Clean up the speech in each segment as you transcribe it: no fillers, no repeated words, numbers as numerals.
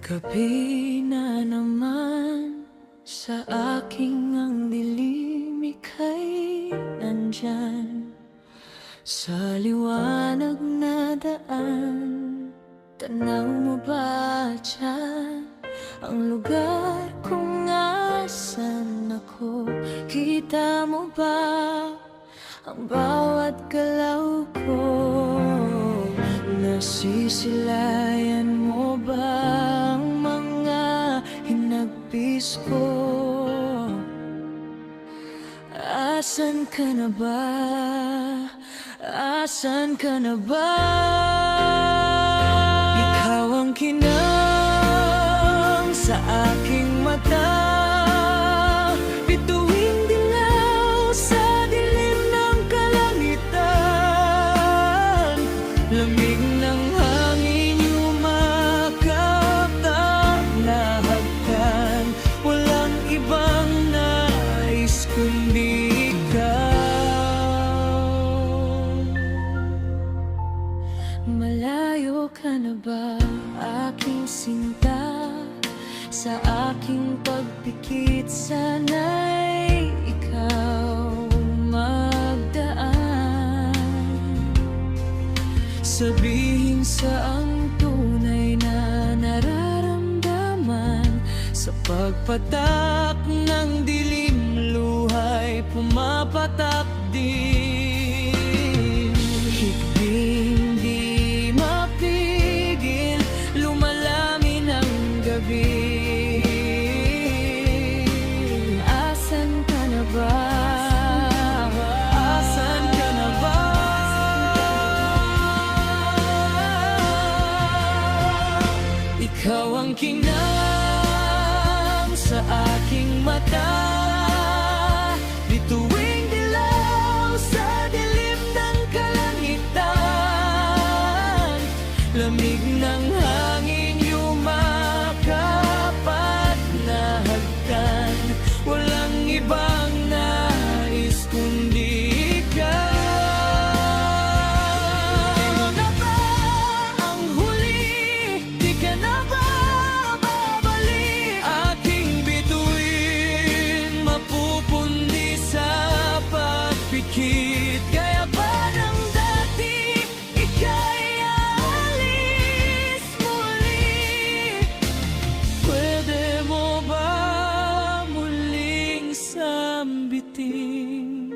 Gabi na naman, sa aking ang dilim ika'y nandyan. Sa liwanag na daan, tanaw mo ba dyan ang lugar kung asan ako? Kita mo ba ang bawat galaw ko? Nasisilayan mo ba ang mga hinagpis ko? Asan ka na ba? Asan ka na ba? Ikaw ang kinang sa aking mata, bituing dilaw sa dilim ng kalangitan. Lamig ng hangin yumakap at nahagkan, walang ibang nais kundi ikaw. Malayo ka na ba, aking sinta? Sa aking pagpikit sana'y ikaw magdaan. Sabihin saang tunay na nararamdaman, sa pagpatak ng dilim luhay pumapatak din. Higding di mapigil, lumalamin ang gabi. Asan ka na ba? Asan ka na ba? Ikaw ang kinang sa aking mata, bituing dilaw sa dilim ng kalangitan. Lamig ng hangin yumakap at nahagkan, walang ibang nais kundi ikaw. Ikaw na ba ang huli? Di ka na ba babalik? Aking bituin mapupundi sa pagpikit. Kaya ba ng dati ika'y aalis muli? Pwede mo ba muling sambitin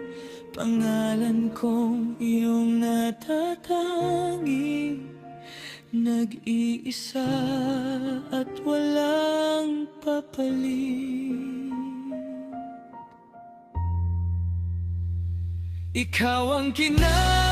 pangalan kong iyong natatangi, nag-iisa at walang papalit. Ikaw ang kinang